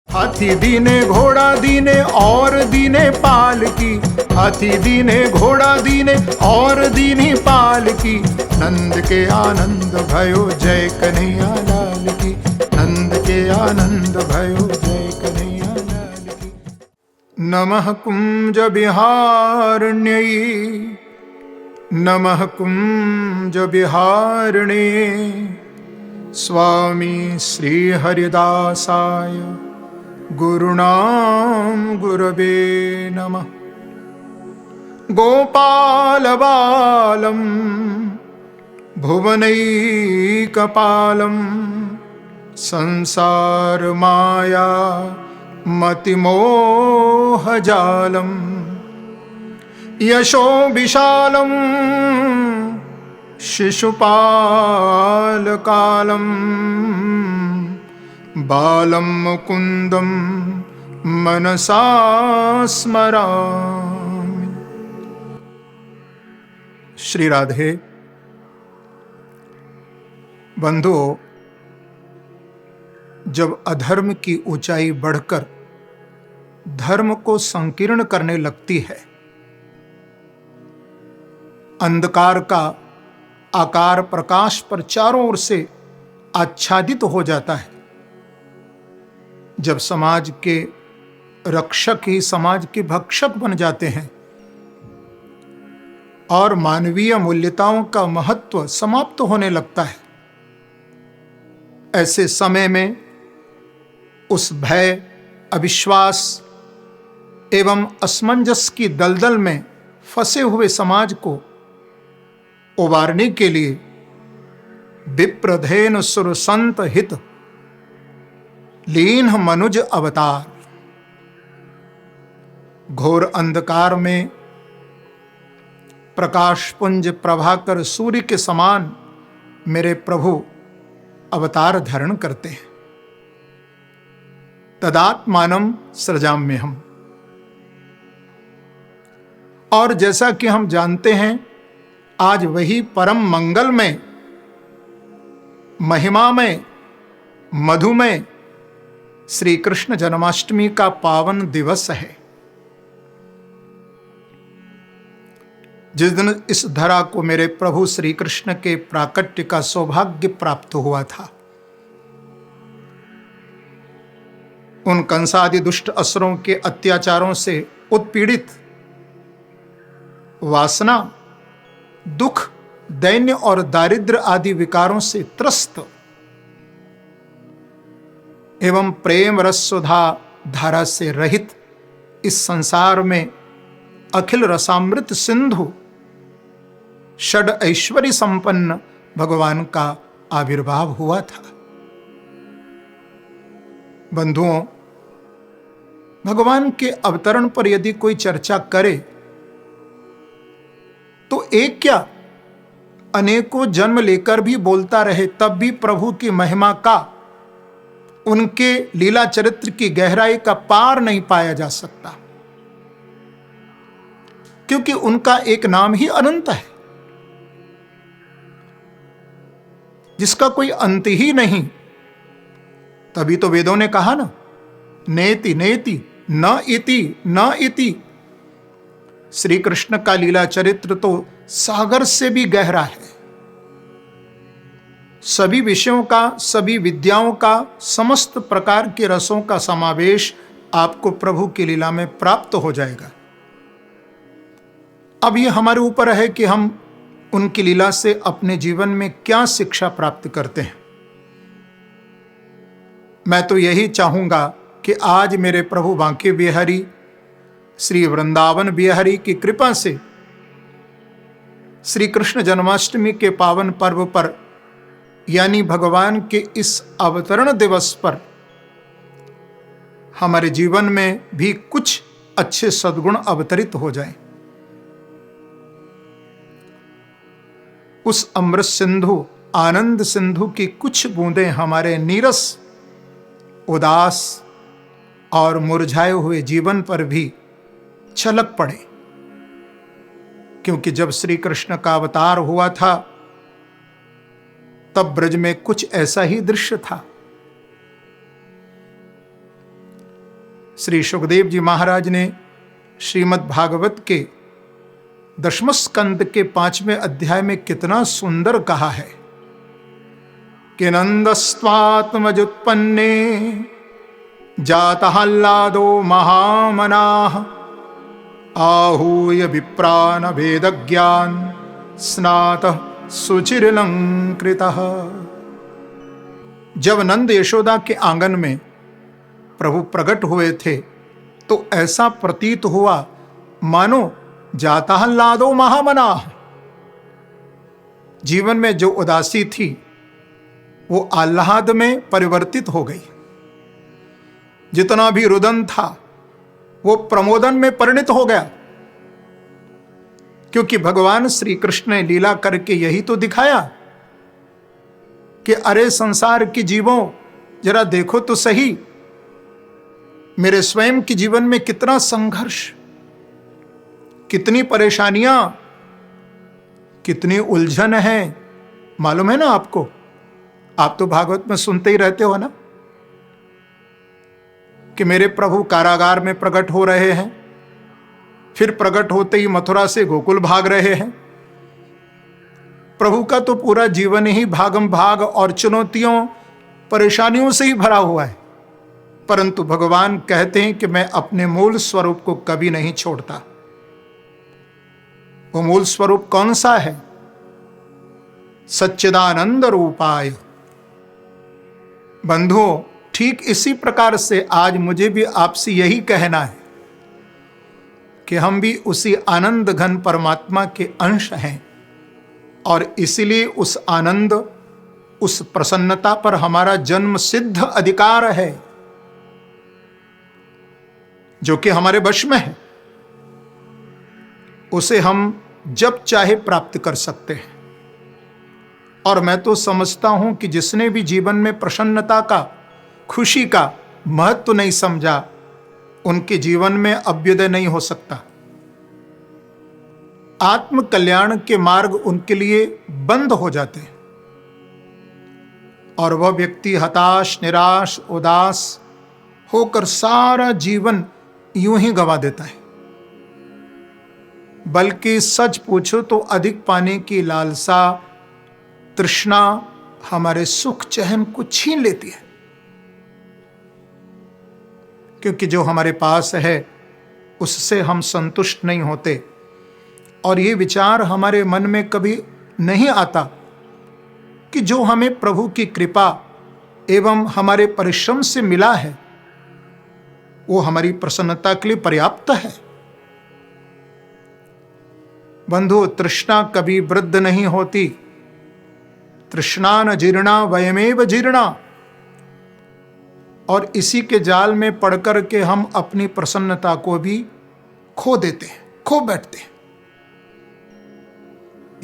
हाथी दीने घोड़ा दीने और दीने पाल की, हाथी दीने घोड़ा दीने और दीनी पाल की। नंद के आनंद भयो जय कन्हैया लाल की, नंद के आनंद भयो जय कन्हैया लाल की। नमः कुंज विहारिण्यै, नमः कुंज विहारिणे, स्वामी श्री हरिदासाय गुरुणाम गुरवे नमः। गोपाल बालम भुवनैकपालम, संसार माया मतिमोहजालम। यशो विशालम शिशुपालकालम, बालम मुकुंदम मनसा स्मरामि। श्री राधे। बंधुओं, जब अधर्म की ऊंचाई बढ़कर धर्म को संकीर्ण करने लगती है, अंधकार का आकार प्रकाश पर चारों ओर से आच्छादित हो जाता है, जब समाज के रक्षक ही समाज के भक्षक बन जाते हैं और मानवीय मूल्यताओं का महत्व समाप्त होने लगता है, ऐसे समय में उस भय, अविश्वास एवं असमंजस की दलदल में फंसे हुए समाज को उबारने के लिए विप्रधेनु सुर संत हित लीन मनुज अवतार। घोर अंधकार में प्रकाश पुंज प्रभाकर सूर्य के समान मेरे प्रभु अवतार धारण करते हैं। तदात्मानं सृजाम्यहम्। और जैसा कि हम जानते हैं, आज वही परम मंगलमय, महिमामय, मधुमय श्री कृष्ण जन्माष्टमी का पावन दिवस है, जिस दिन इस धरा को मेरे प्रभु श्री कृष्ण के प्राकट्य का सौभाग्य प्राप्त हुआ था। उन कंसादि दुष्ट असुरों के अत्याचारों से उत्पीड़ित, वासना, दुख, दैन्य और दारिद्र्य आदि विकारों से त्रस्त एवं प्रेम रस सुधा धारा से रहित इस संसार में अखिल रसामृत सिंधु षड ऐश्वर्य संपन्न भगवान का आविर्भाव हुआ था। बंधुओं, भगवान के अवतरण पर यदि कोई चर्चा करे तो एक क्या अनेकों जन्म लेकर भी बोलता रहे, तब भी प्रभु की महिमा का, उनके लीला चरित्र की गहराई का पार नहीं पाया जा सकता, क्योंकि उनका एक नाम ही अनंत है, जिसका कोई अंत ही नहीं। तभी तो वेदों ने कहा ना, नेति नेति न इति न इति। श्री कृष्ण का लीला चरित्र तो सागर से भी गहरा है। सभी विषयों का, सभी विद्याओं का, समस्त प्रकार के रसों का समावेश आपको प्रभु की लीला में प्राप्त हो जाएगा। अब यह हमारे ऊपर है कि हम उनकी लीला से अपने जीवन में क्या शिक्षा प्राप्त करते हैं। मैं तो यही चाहूंगा कि आज मेरे प्रभु बांके बिहारी श्री वृंदावन बिहारी की कृपा से श्री कृष्ण जन्माष्टमी के पावन पर्व पर, यानी भगवान के इस अवतरण दिवस पर, हमारे जीवन में भी कुछ अच्छे सद्गुण अवतरित हो जाएं। उस अमृत सिंधु, आनंद सिंधु की कुछ बूंदें हमारे नीरस, उदास और मुरझाए हुए जीवन पर भी छलक पड़े, क्योंकि जब श्री कृष्ण का अवतार हुआ था तब ब्रज में कुछ ऐसा ही दृश्य था। श्री सुखदेव जी महाराज ने श्रीमद् भागवत के 10वें स्कंद के 5वें अध्याय में कितना सुंदर कहा है कि नंदस्त्वात्मजुत्पन्ने जातहल्लादो महामनाः आहूय विप्रान वेदज्ञान स्नातः सुचिरलंकृतः। जब नंद यशोदा के आंगन में प्रभु प्रकट हुए थे तो ऐसा प्रतीत हुआ मानो जातहल्लादो महामनाः, जीवन में जो उदासी थी वो आह्लाद में परिवर्तित हो गई, जितना भी रुदन था वो प्रमोदन में परिणित हो गया, क्योंकि भगवान श्री कृष्ण ने लीला करके यही तो दिखाया कि अरे संसार के जीवों जरा देखो तो सही, मेरे स्वयं के जीवन में कितना संघर्ष, कितनी परेशानियां, कितनी उलझन है। मालूम है ना आपको? आप तो भागवत में सुनते ही रहते हो ना कि मेरे प्रभु कारागार में प्रकट हो रहे हैं, फिर प्रकट होते ही मथुरा से गोकुल भाग रहे हैं। प्रभु का तो पूरा जीवन ही भागम भाग और चुनौतियों परेशानियों से ही भरा हुआ है, परंतु भगवान कहते हैं कि मैं अपने मूल स्वरूप को कभी नहीं छोड़ता। वो मूल स्वरूप कौन सा है? सच्चिदानंद रूपाय। बंधुओं, ठीक इसी प्रकार से आज मुझे भी आपसे यही कहना है कि हम भी उसी आनंद घन परमात्मा के अंश हैं, और इसलिए उस आनंद, उस प्रसन्नता पर हमारा जन्म सिद्ध अधिकार है, जो कि हमारे वश में है। उसे हम जब चाहे प्राप्त कर सकते हैं। और मैं तो समझता हूं कि जिसने भी जीवन में प्रसन्नता का, खुशी का महत्व नहीं समझा, उनके जीवन में अभ्युदय नहीं हो सकता। आत्म कल्याण के मार्ग उनके लिए बंद हो जाते हैं और वह व्यक्ति हताश, निराश, उदास होकर सारा जीवन यूं ही गंवा देता है। बल्कि सच पूछो तो अधिक पाने की लालसा, तृष्णा हमारे सुख चैन को छीन लेती है, क्योंकि जो हमारे पास है उससे हम संतुष्ट नहीं होते। और ये विचार हमारे मन में कभी नहीं आता कि जो हमें प्रभु की कृपा एवं हमारे परिश्रम से मिला है वो हमारी प्रसन्नता के लिए पर्याप्त है। बंधु, तृष्णा कभी वृद्ध नहीं होती। तृष्णा न जीर्णा वयमेव जीर्णा। और इसी के जाल में पड़कर के हम अपनी प्रसन्नता को भी खो देते हैं, खो बैठते हैं।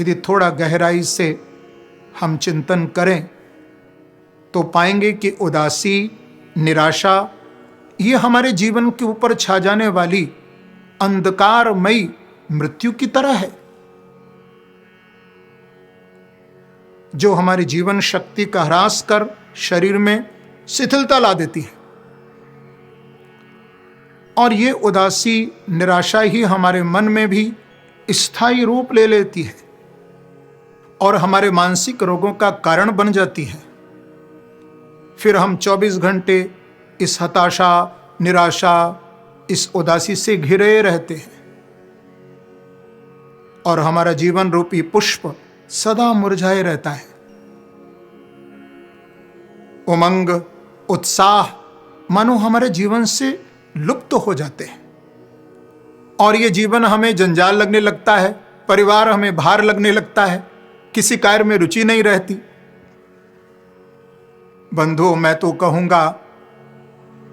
यदि थोड़ा गहराई से हम चिंतन करें तो पाएंगे कि उदासी, निराशा ये हमारे जीवन के ऊपर छा जाने वाली अंधकारमयी मृत्यु की तरह है, जो हमारी जीवन शक्ति का ह्रास कर शरीर में शिथिलता ला देती है। और ये उदासी, निराशा ही हमारे मन में भी स्थायी रूप ले लेती है और हमारे मानसिक रोगों का कारण बन जाती है। फिर हम 24 घंटे इस हताशा, निराशा, इस उदासी से घिरे रहते हैं और हमारा जीवन रूपी पुष्प सदा मुरझाए रहता है। उमंग, उत्साह मानो हमारे जीवन से लुप्त हो जाते हैं और ये जीवन हमें जंजाल लगने लगता है, परिवार हमें भार लगने लगता है, किसी कार्य में रुचि नहीं रहती। बंधुओं, मैं तो कहूंगा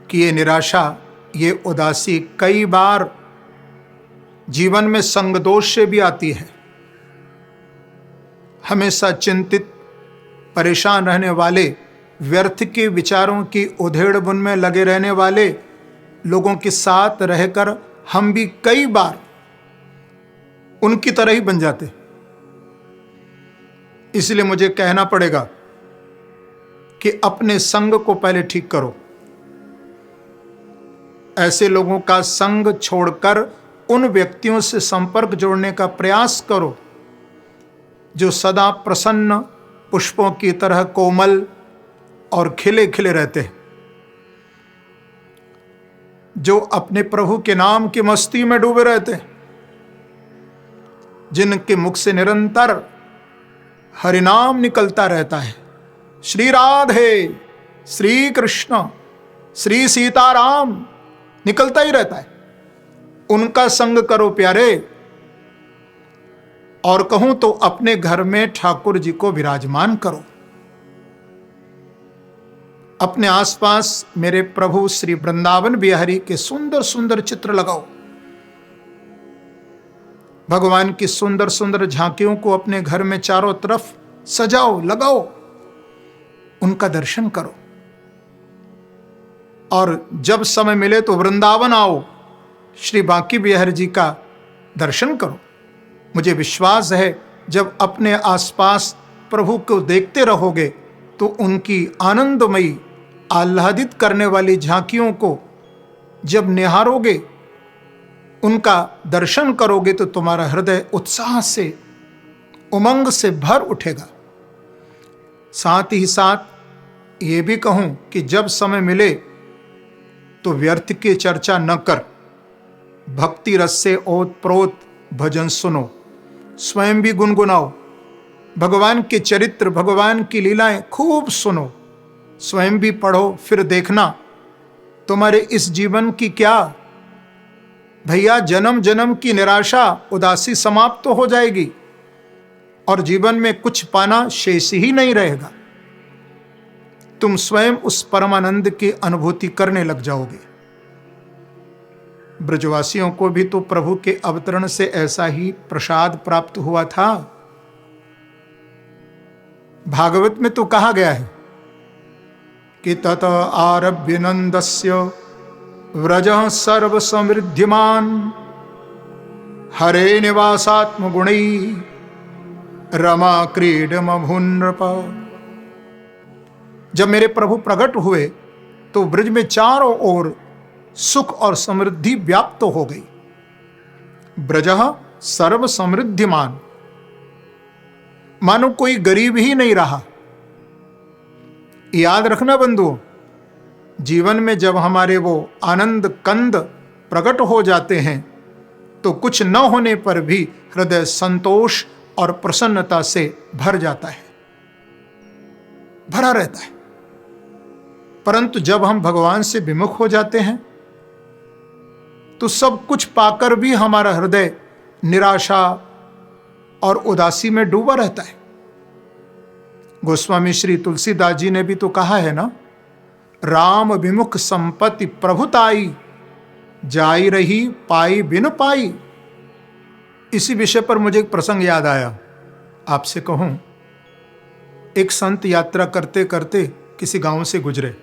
कि ये निराशा, ये उदासी कई बार जीवन में संग दोष से भी आती है। हमेशा चिंतित, परेशान रहने वाले, व्यर्थ के विचारों की उधेड़-बुन में लगे रहने वाले लोगों के साथ रहकर हम भी कई बार उनकी तरह ही बन जाते। इसलिए मुझे कहना पड़ेगा कि अपने संग को पहले ठीक करो। ऐसे लोगों का संग छोड़कर उन व्यक्तियों से संपर्क जोड़ने का प्रयास करो जो सदा प्रसन्न पुष्पों की तरह कोमल और खिले खिले रहते हैं, जो अपने प्रभु के नाम की मस्ती में डूबे रहते हैं, जिनके मुख से निरंतर हरिनाम निकलता रहता है, श्री राधे, श्री कृष्ण, श्री सीताराम निकलता ही रहता है। उनका संग करो प्यारे। और कहूं तो अपने घर में ठाकुर जी को विराजमान करो। अपने आसपास मेरे प्रभु श्री वृंदावन बिहारी के सुंदर सुंदर चित्र लगाओ। भगवान की सुंदर सुंदर झांकियों को अपने घर में चारों तरफ सजाओ, लगाओ, उनका दर्शन करो। और जब समय मिले तो वृंदावन आओ, श्री बांकी बिहारी जी का दर्शन करो। मुझे विश्वास है जब अपने आसपास प्रभु को देखते रहोगे तो उनकी आनंदमयी आह्लादित करने वाली झांकियों को जब निहारोगे, उनका दर्शन करोगे तो तुम्हारा हृदय उत्साह से, उमंग से भर उठेगा। साथ ही साथ ये भी कहूं कि जब समय मिले तो व्यर्थ की चर्चा न कर, भक्ति रस से ओत प्रोत भजन सुनो, स्वयं भी गुनगुनाओ, भगवान के चरित्र, भगवान की लीलाएं खूब सुनो, स्वयं भी पढ़ो। फिर देखना तुम्हारे इस जीवन की क्या भैया, जन्म जन्म की निराशा, उदासी समाप्त तो हो जाएगी और जीवन में कुछ पाना शेष ही नहीं रहेगा। तुम स्वयं उस परमानंद की अनुभूति करने लग जाओगे। ब्रजवासियों को भी तो प्रभु के अवतरण से ऐसा ही प्रसाद प्राप्त हुआ था। भागवत में तो कहा गया है कि तत आरभ्य नंदस्य व्रजः सर्व समृद्धिमान हरे निवासात्म गुणै रमा क्रीडमभुन्नृप। जब मेरे प्रभु प्रकट हुए तो ब्रज में चारों ओर सुख और समृद्धि व्याप्त हो गई। ब्रजः सर्व समृद्धिमान, मानो कोई गरीब ही नहीं रहा। याद रखना बंधुओं, जीवन में जब हमारे वो आनंद कंद प्रकट हो जाते हैं तो कुछ न होने पर भी हृदय संतोष और प्रसन्नता से भर जाता है, भरा रहता है। परंतु जब हम भगवान से विमुख हो जाते हैं तो सब कुछ पाकर भी हमारा हृदय निराशा और उदासी में डूबा रहता है। गोस्वामी श्री तुलसीदास जी ने भी तो कहा है ना, राम विमुख संपत्ति प्रभुताई जाई रही पाई बिन पाई। इसी विषय पर मुझे एक प्रसंग याद आया, आपसे कहूं। एक संत यात्रा करते करते किसी गांव से गुजरे।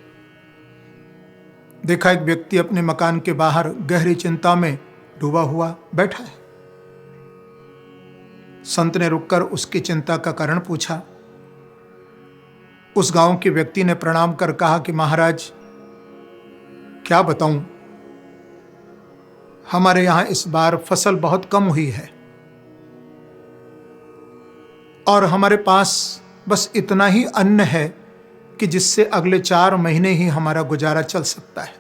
देखा एक व्यक्ति अपने मकान के बाहर गहरी चिंता में डूबा हुआ बैठा है। संत ने रुककर उसकी चिंता का कारण पूछा। उस गांव के व्यक्ति ने प्रणाम कर कहा कि महाराज, क्या बताऊं, हमारे यहां इस बार फसल बहुत कम हुई है और हमारे पास बस इतना ही अन्न है कि जिससे अगले 4 महीने ही हमारा गुजारा चल सकता है।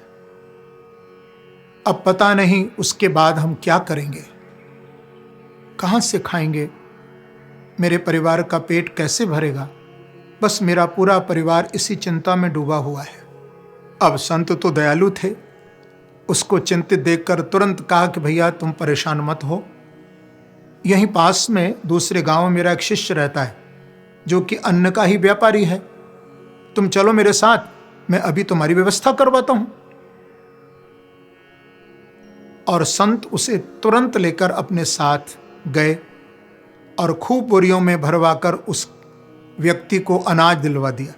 अब पता नहीं उसके बाद हम क्या करेंगे, कहां से खाएंगे, मेरे परिवार का पेट कैसे भरेगा। बस मेरा पूरा परिवार इसी चिंता में डूबा हुआ है। अब संत तो दयालु थे, उसको चिंतित देखकर तुरंत कहा कि भैया तुम परेशान मत हो, यहीं पास में दूसरे गांव में मेरा एक शिष्य रहता है जो कि अन्न का ही व्यापारी है, तुम चलो मेरे साथ, मैं अभी तुम्हारी व्यवस्था करवाता हूं। और संत उसे तुरंत लेकर अपने साथ गए और खूब बोरियों में भरवाकर उस व्यक्ति को अनाज दिलवा दिया।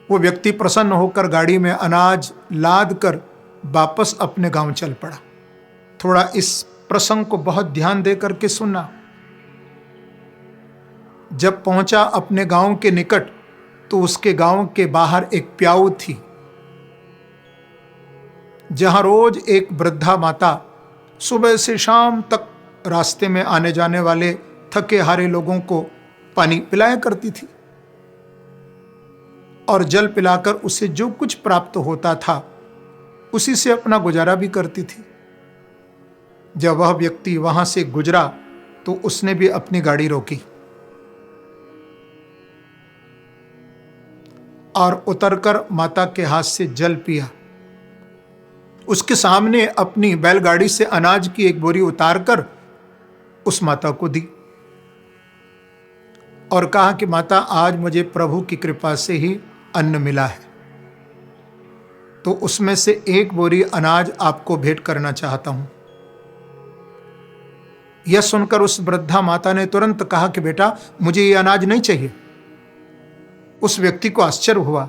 वो व्यक्ति प्रसन्न होकर गाड़ी में अनाज लाद कर वापस अपने गांव चल पड़ा। थोड़ा इस प्रसंग को बहुत ध्यान दे करके सुनना। जब पहुंचा अपने गांव के निकट तो उसके गांव के बाहर एक प्याऊ थी, जहां रोज एक वृद्धा माता सुबह से शाम तक रास्ते में आने जाने वाले थके हारे लोगों को पानी पिलाया करती थी और जल पिलाकर उसे जो कुछ प्राप्त होता था उसी से अपना गुजारा भी करती थी। जब वह व्यक्ति वहां से गुजरा तो उसने भी अपनी गाड़ी रोकी और उतरकर माता के हाथ से जल पिया। उसके सामने अपनी बैलगाड़ी से अनाज की एक बोरी उतारकर उस माता को दी और कहा कि माता, आज मुझे प्रभु की कृपा से ही अन्न मिला है, तो उसमें से एक बोरी अनाज आपको भेंट करना चाहता हूं। यह सुनकर उस वृद्धा माता ने तुरंत कहा कि बेटा, मुझे यह अनाज नहीं चाहिए। उस व्यक्ति को आश्चर्य हुआ।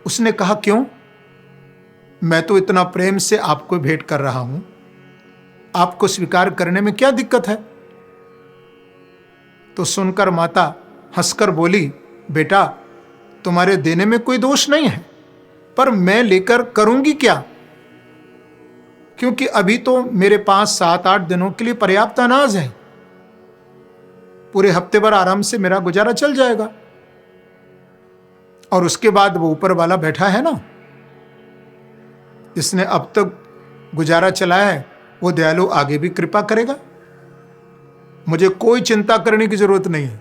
उसने कहा, क्यों? मैं तो इतना प्रेम से आपको भेंट कर रहा हूं, आपको स्वीकार करने में क्या दिक्कत है? तो सुनकर माता हंसकर बोली, बेटा, तुम्हारे देने में कोई दोष नहीं है, पर मैं लेकर करूंगी क्या? क्योंकि अभी तो मेरे पास 7-8 दिनों के लिए पर्याप्त अनाज है, पूरे हफ्ते भर आराम से मेरा गुजारा चल जाएगा। और उसके बाद वो ऊपर वाला बैठा है ना, जिसने अब तक गुजारा चलाया है, वो दयालु आगे भी कृपा करेगा। मुझे कोई चिंता करने की जरूरत नहीं है।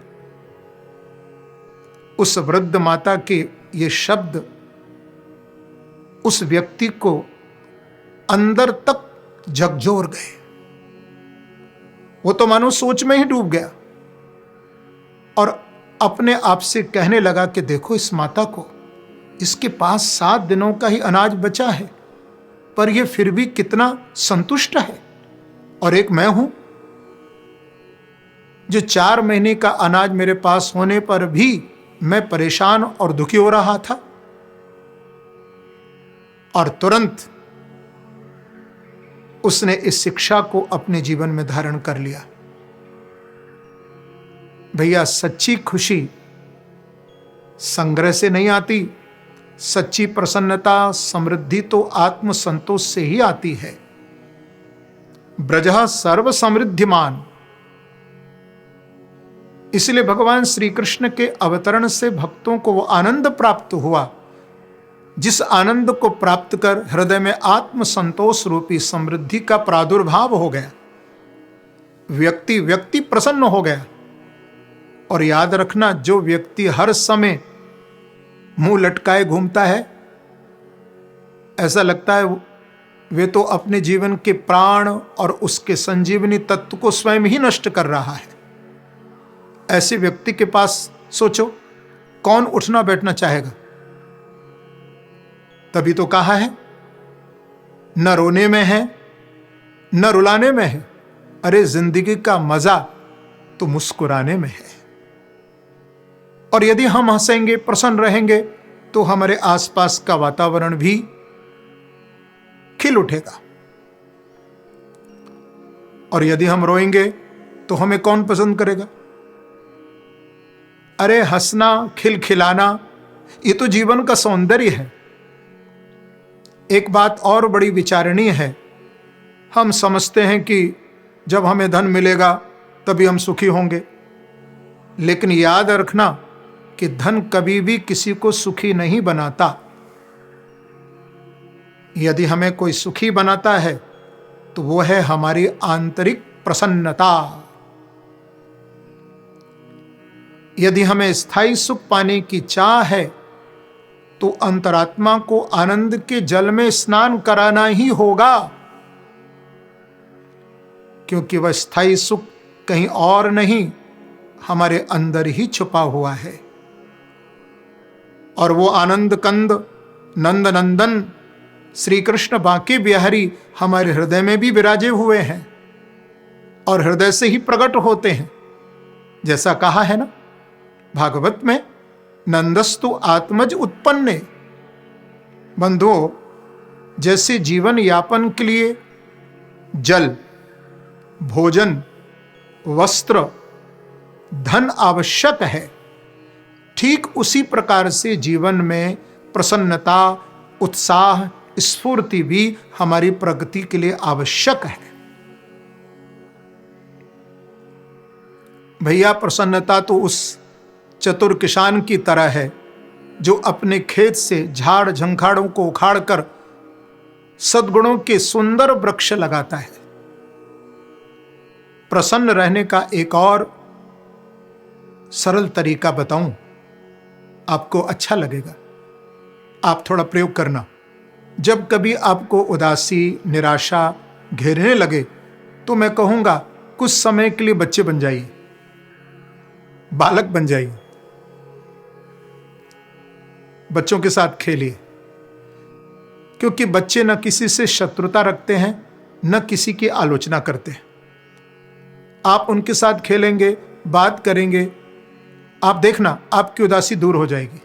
उस वृद्ध माता के ये शब्द उस व्यक्ति को अंदर तक झकझोर गए। वो तो मानो सोच में ही डूब गया और अपने आप से कहने लगा कि देखो इस माता को, इसके पास 7 दिनों का ही अनाज बचा है, पर यह फिर भी कितना संतुष्ट है। और एक मैं हूं जो 4 महीने का अनाज मेरे पास होने पर भी मैं परेशान और दुखी हो रहा था। और तुरंत उसने इस शिक्षा को अपने जीवन में धारण कर लिया। भैया, सच्ची खुशी संग्रह से नहीं आती, सच्ची प्रसन्नता, समृद्धि तो आत्म संतोष से ही आती है। ब्रजः सर्व समृद्धिमान। इसलिए भगवान श्री कृष्ण के अवतरण से भक्तों को वो आनंद प्राप्त हुआ, जिस आनंद को प्राप्त कर हृदय में आत्म संतोष रूपी समृद्धि का प्रादुर्भाव हो गया। व्यक्ति प्रसन्न हो गया। और याद रखना, जो व्यक्ति हर समय मुंह लटकाए घूमता है, ऐसा लगता है वे तो अपने जीवन के प्राण और उसके संजीवनी तत्व को स्वयं ही नष्ट कर रहा है। ऐसे व्यक्ति के पास सोचो, कौन उठना बैठना चाहेगा? तभी तो कहा है, न रोने में है न रुलाने में है, अरे जिंदगी का मजा तो मुस्कुराने में है। और यदि हम हंसेंगे, प्रसन्न रहेंगे, तो हमारे आसपास का वातावरण भी खिल उठेगा। और यदि हम रोएंगे तो हमें कौन पसंद करेगा? अरे हंसना, खिलखिलाना, ये तो जीवन का सौंदर्य है। एक बात और बड़ी विचारणीय है। हम समझते हैं कि जब हमें धन मिलेगा तभी हम सुखी होंगे, लेकिन याद रखना कि धन कभी भी किसी को सुखी नहीं बनाता। यदि हमें कोई सुखी बनाता है तो वो है हमारी आंतरिक प्रसन्नता। यदि हमें स्थायी सुख पाने की चाह है तो अंतरात्मा को आनंद के जल में स्नान कराना ही होगा, क्योंकि वह स्थायी सुख कहीं और नहीं, हमारे अंदर ही छुपा हुआ है। और वो आनंद कंद, नंद नंदन श्री कृष्ण बांके बिहारी हमारे हृदय में भी विराजे हुए हैं और हृदय से ही प्रकट होते हैं। जैसा कहा है ना भागवत में, नंदस्तु आत्मज उत्पन्ने। बंधुओं, जैसे जीवन यापन के लिए जल, भोजन, वस्त्र, धन आवश्यक है, ठीक उसी प्रकार से जीवन में प्रसन्नता, उत्साह, स्फूर्ति भी हमारी प्रगति के लिए आवश्यक है। भैया, प्रसन्नता तो उस चतुर किसान की तरह है जो अपने खेत से झाड़ झंखाड़ों को उखाड़कर सद्गुणों के सुंदर वृक्ष लगाता है। प्रसन्न रहने का एक और सरल तरीका बताऊं, आपको अच्छा लगेगा, आप थोड़ा प्रयोग करना। जब कभी आपको उदासी, निराशा घेरने लगे तो मैं कहूंगा कुछ समय के लिए बच्चे बन जाइए, बालक बन जाइए, बच्चों के साथ खेलिए, क्योंकि बच्चे न किसी से शत्रुता रखते हैं, न किसी की आलोचना करते हैं। आप उनके साथ खेलेंगे, बात करेंगे, आप देखना आपकी उदासी दूर हो जाएगी।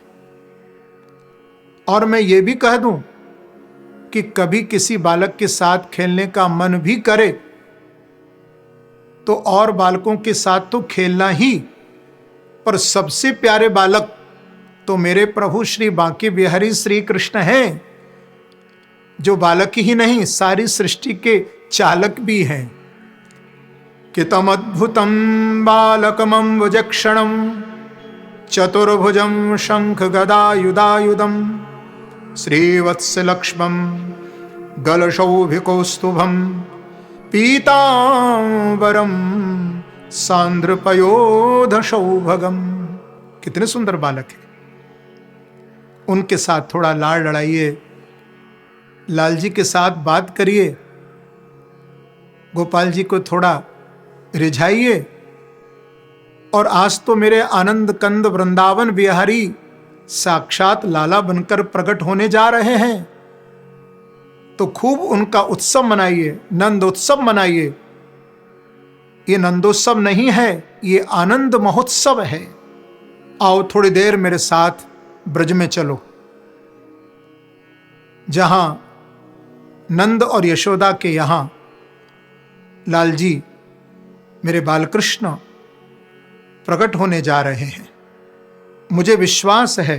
और मैं ये भी कह दूं कि कभी किसी बालक के साथ खेलने का मन भी करे तो और बालकों के साथ तो खेलना ही, पर सबसे प्यारे बालक तो मेरे प्रभु श्री बांके बिहारी श्री कृष्ण हैं, जो बालक ही नहीं सारी सृष्टि के चालक भी हैं। कितमद्भुतं बालकमम्बुजक्षणं चतुर्भुजं शंख गदायुधायुधं श्रीवत्सलक्ष्मं गलशौभिकौस्तुभं पीतांबरं सांद्रपयोधशौभगम। कितने सुंदर बालक है। उनके साथ थोड़ा लाड़ लड़ाइए, लाल जी के साथ बात करिए, गोपाल जी को थोड़ा रिझाइए। और आज तो मेरे आनंद कंद वृंदावन बिहारी साक्षात लाला बनकर प्रकट होने जा रहे हैं, तो खूब उनका उत्सव मनाइए, नंद उत्सव मनाइए। ये नंदोत्सव नहीं है, ये आनंद महोत्सव है। आओ थोड़ी देर मेरे साथ ब्रज में चलो, जहां नंद और यशोदा के यहां लाल जी मेरे बालकृष्ण प्रकट होने जा रहे हैं। मुझे विश्वास है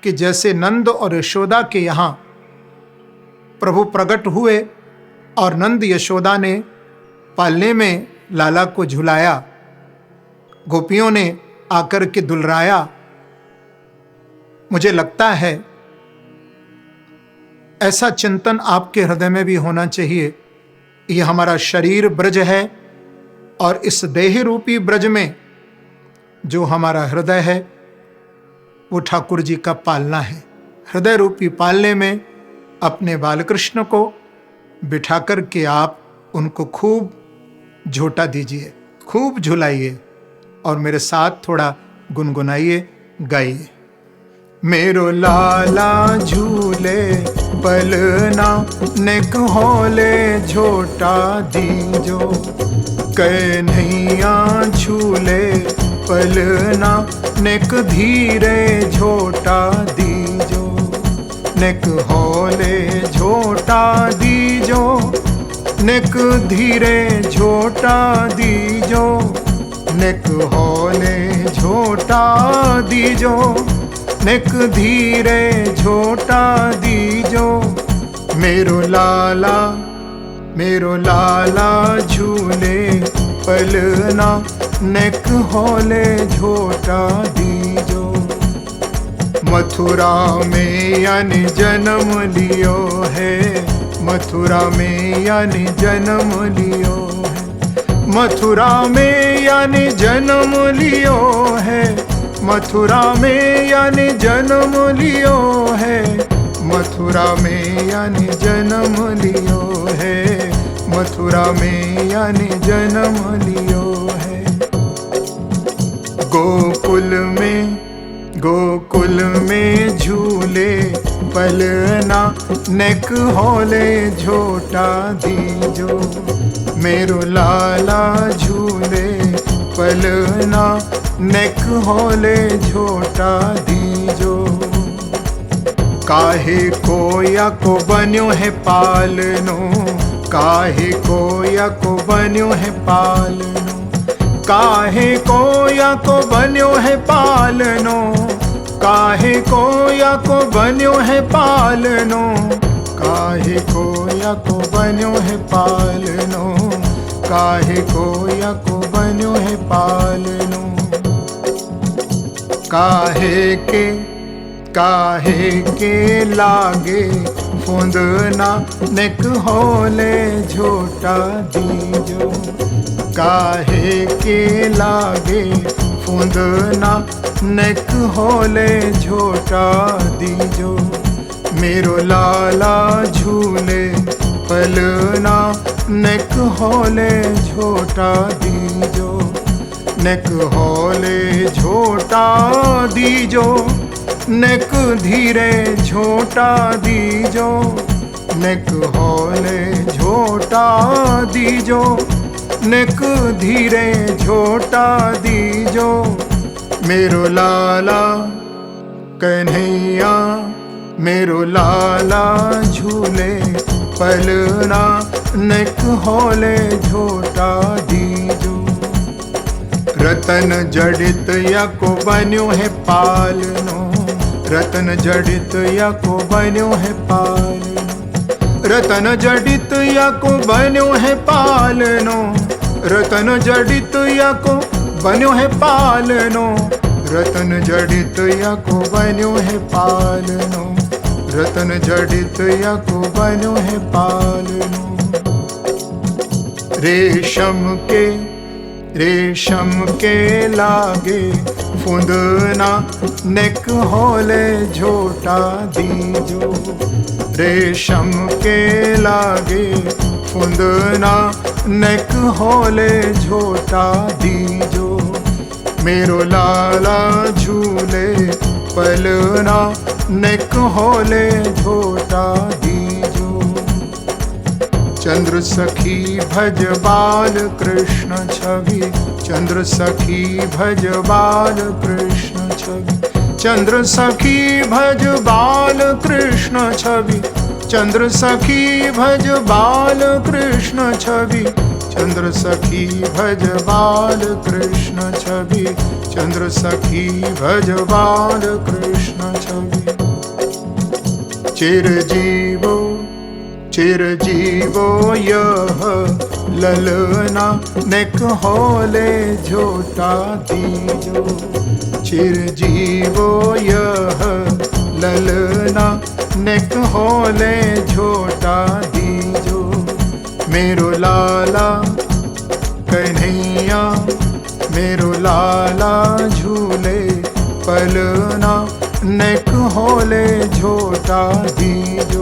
कि जैसे नंद और यशोदा के यहां प्रभु प्रकट हुए और नंद यशोदा ने पालने में लाला को झुलाया, गोपियों ने आकर के दुलराया, मुझे लगता है ऐसा चिंतन आपके हृदय में भी होना चाहिए। ये हमारा शरीर ब्रज है और इस देह रूपी ब्रज में जो हमारा हृदय है वो ठाकुर जी का पालना है। हृदय रूपी पालने में अपने बालकृष्ण को बिठा कर के आप उनको खूब झोटा दीजिए, खूब झुलाइए और मेरे साथ थोड़ा गुनगुनाइए, गाइए। मेरो लाला झूले पलना नेक होले झोटा दीजो, कन्हैया झूले पलना नेक धीरे झोटा दीजो, नेक होले झोटा दीजो, नेक धीरे झोटा दीजो, नेक होले झोटा दीजो, नेक धीरे झोटा दीजो। मेरो लाला झूले पलना नेक होले झोटा दीजो। मथुरा में यानी जन्म लियो है, मथुरा में यानी जन्म लियो है, मथुरा में यानी जन्म लियो है, मथुरा में यानी जन्म लियो है, मथुरा में यानी जन्म लियो है, मथुरा में यानी जन्म लियो है। गोकुल में झूले पलना नेक होले झोटा दीजो। मेरो लाला झूले पलना नेक होले झोटा दीजो। काहे कोया को बन्यो है पालनो, काहे कोया को बन्यो है पालनो, काहे कोया को बन्यो है पालनो, काहे को या को बन्यो है पालनो, काहे को या को बन्यो है पालनो, काहे को या को बन्यो है पालनो। काहे के लागे फूंदना नेक होले झोटा दीजो, काहे के लागे फूंदना नेक होले झोटा दीजो। मेरो लाला झूले पलना नेक होले झोटा दीजो, नेक होले झोटा दीजो, नेक धीरे झोटा दीजो, नेक होले झोटा दीजो, नेक धीरे झोटा दीजो। मेरो लाला कन्हैया, मेरो लाला झूले पलना नेक होले झोटा दीजो। रतन जड़ित या को बन्यो है पालनो, रतन जड़ित या को बन्यो है पालनो, रतन जड़ित या को बन्यो है पालनो, रतन जड़ित या को बन्यो है पालनो, रतन जड़ित या को बन्यो है पालनो, रतन जड़ित या को बन्यो है पालनो। रेशम के लागे फूंदना नेक होले झोटा दीजो, रेशम के लागे फूंदना नेक होले झोटा दीजो। मेरो लाला झूले पलना नेक होले झोटा दीजो। चंद्र सखी भज बाल कृष्ण छवि, चंद्र सखी भज बाल कृष्ण छवि, चंद्र सखी भज बाल कृष्ण छवि, चंद्र सखी भज बाल कृष्ण छवि, चंद्र सखी भज बाल कृष्ण छवि, चंद्र सखी भज बाल कृष्ण छवि। चिरजीवो यह ललना नेक होले झोटा दीजो, चिरजीवो यह ललना नेक होले झोटा दीजो। मेरो लाला कन्हैया, मेरो लाला झूले पलना नेक होले झोटा दीजो।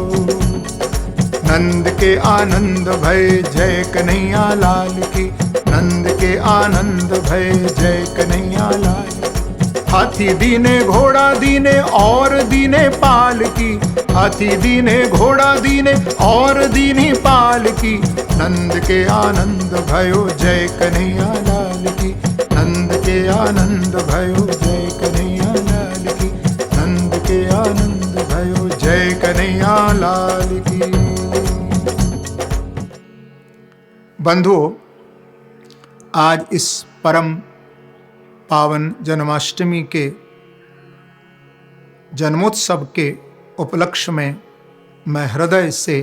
नंद के आनंद भय जय कन्हैया लाल की, नंद के आनंद भय जय कन्हैया लाल की। हाथी दीने घोड़ा दीने और दीने पाल की, हाथी दीने घोड़ा दीने और दीनी पाल की। नंद के आनंद भयो जय कन्हैया लाल की, नंद के आनंद भयो जय कन्हैया लाल की, नंद के आनंद भयो जय कन्हैया लाल की। बंधुओं, आज इस परम पावन जन्माष्टमी के जन्मोत्सव के उपलक्ष्य में मैं हृदय से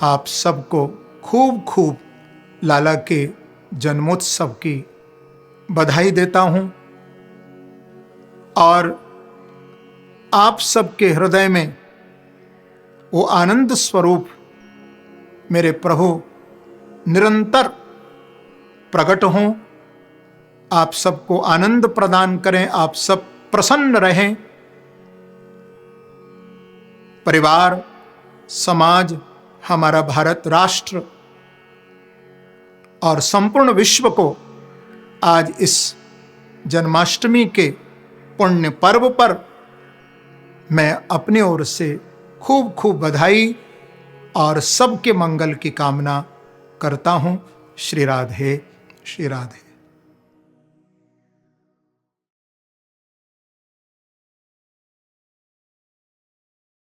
आप सबको खूब खूब लाला के जन्मोत्सव की बधाई देता हूँ और आप सबके हृदय में वो आनंद स्वरूप मेरे प्रभु निरंतर प्रकट हों, आप सबको आनंद प्रदान करें, आप सब प्रसन्न रहें। परिवार, समाज, हमारा भारत राष्ट्र और संपूर्ण विश्व को आज इस जन्माष्टमी के पुण्य पर्व पर मैं अपनी ओर से खूब खूब बधाई और सबके मंगल की कामना करता हूँ। श्री राधे, श्री राधे।